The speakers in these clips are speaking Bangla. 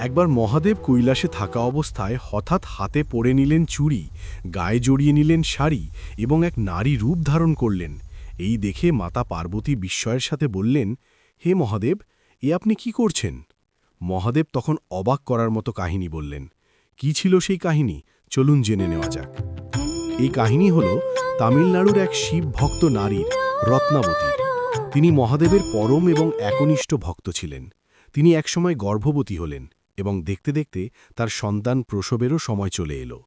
একবার মহাদেব কৈলাসে থাকা অবস্থায় হঠাৎ হাতে পরে নিলেন চুড়ি, গায়ে জড়িয়ে নিলেন শাড়ি এবং এক নারী রূপ ধারণ করলেন। এই দেখে মাতা পার্বতী বিস্ময়ের সাথে বললেন, হে মহাদেব, এ আপনি কি করছেন? মহাদেব তখন অবাক করার মতো কাহিনী বললেন। কি ছিল সেই কাহিনী, চলুন জেনে নেওয়া যাক। এই কাহিনী হল তামিলনাড়ুর এক শিব ভক্ত নারীর, রত্নাবতীর। তিনি মহাদেবের পরম এবং একনিষ্ঠ ভক্ত ছিলেন। তিনি একসময় গর্ভবতী হলেন এবং দেখতে দেখতে তার সন্তান প্রসবেরও সময় চলে এলো।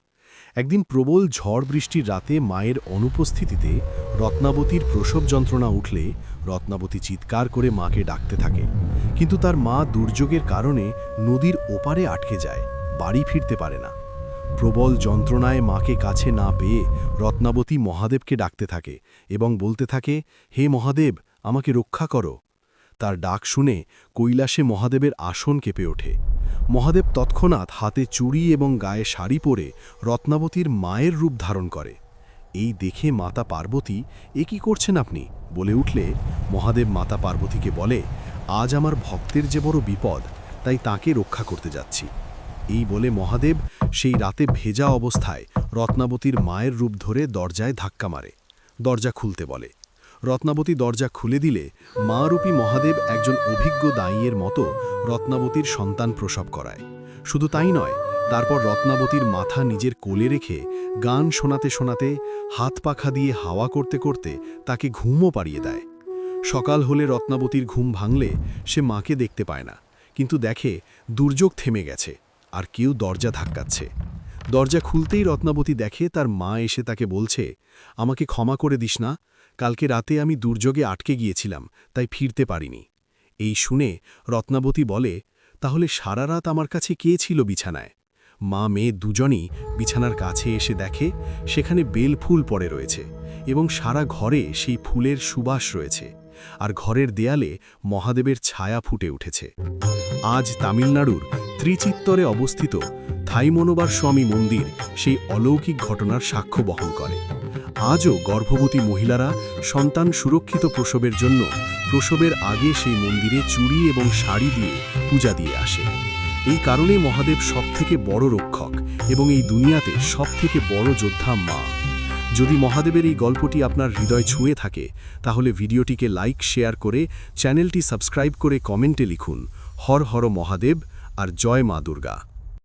একদিন প্রবল ঝড় বৃষ্টির রাতে মায়ের অনুপস্থিতিতে রত্নাবতীর প্রসব যন্ত্রণা উঠলে রত্নাবতী চিৎকার করে মাকে ডাকতে থাকে। কিন্তু তার মা দুর্যোগের কারণে নদীর ওপারে আটকে যায়, বাড়ি ফিরতে পারে না। প্রবল যন্ত্রণায় মাকে কাছে না পেয়ে রত্নাবতী মহাদেবকে ডাকতে থাকে এবং বলতে থাকে, হে মহাদেব, আমাকে রক্ষা করো। তার ডাক শুনে কৈলাসে মহাদেবের আসন কেঁপে ওঠে। মহাদেব তৎক্ষণাৎ হাতে চুড়ি এবং গায়ে শাড়ি পরে রত্নাবতীর মায়ের রূপ ধারণ করে। এই দেখে মাতা পার্বতী, এ কি করছেন আপনি, বলে উঠলে মহাদেব মাতা পার্বতীকে বলে, আজ আমার ভক্তের যে বড় বিপদ, তাই তাকে রক্ষা করতে যাচ্ছি। এই বলে মহাদেব সেই রাতে ভেজা অবস্থায় রত্নাবতীর মায়ের রূপ ধরে দরজায় ধাক্কা মারে। দরজা খুলতে বলে। রত্নাবতী দরজা খুলে দিলে মারূপী মহাদেব একজন অভিজ্ঞ দাইয়ের মতো রত্নাবতীর সন্তান প্রসব করায়। শুধু তাই নয়, তারপর রত্নাবতীর মাথা নিজের কোলে রেখে গান শোনাতে শোনাতে, হাত পাখা দিয়ে হাওয়া করতে করতে তাকে ঘুমও পাড়িয়ে দেয়। সকাল হলে রত্নাবতীর ঘুম ভাঙলে সে মাকে দেখতে পায় না, কিন্তু দেখে দুর্যোগ থেমে গেছে আর কেউ দরজা ধাক্কাচ্ছে। দরজা খুলতেই রত্নাবতী দেখে তার মা এসে তাকে বলছে, আমাকে ক্ষমা করে দিস না, কালকে রাতে আমি দুর্যোগে আটকে গিয়েছিলাম, তাই ফিরতে পারিনি। এই শুনে রত্নাবতী বলে, তাহলে সারা রাত আমার কাছে কে ছিল বিছানায়? মা মেয়ে দুজনই বিছানার কাছে এসে দেখে সেখানে বেল ফুল পড়ে রয়েছে এবং সারা ঘরে সেই ফুলের সুবাস রয়েছে, আর ঘরের দেয়ালে মহাদেবের ছায়া ফুটে উঠেছে। আজ তামিলনাড়ুর ত্রিচিত্তরে অবস্থিত থাইমনোবার স্বামী মন্দির সেই অলৌকিক ঘটনার সাক্ষ্য বহন করে। আজও গর্ভবতী মহিলারা সন্তান সুরক্ষিত প্রসবের জন্য প্রসবের আগে সেই মন্দিরে চুড়ি এবং শাড়ি দিয়ে পূজা দিয়ে আসে। এই কারণে মহাদেব সবথেকে বড় রক্ষক এবং এই দুনিয়াতে সবথেকে বড় যোদ্ধা মা। যদি মহাদেবের এই গল্পটি আপনার হৃদয় ছুঁয়ে থাকে, তাহলে ভিডিওটিকে লাইক, শেয়ার করে চ্যানেলটি সাবস্ক্রাইব করে কমেন্টে লিখুন, হর হর মহাদেব আর জয় মা দুর্গা।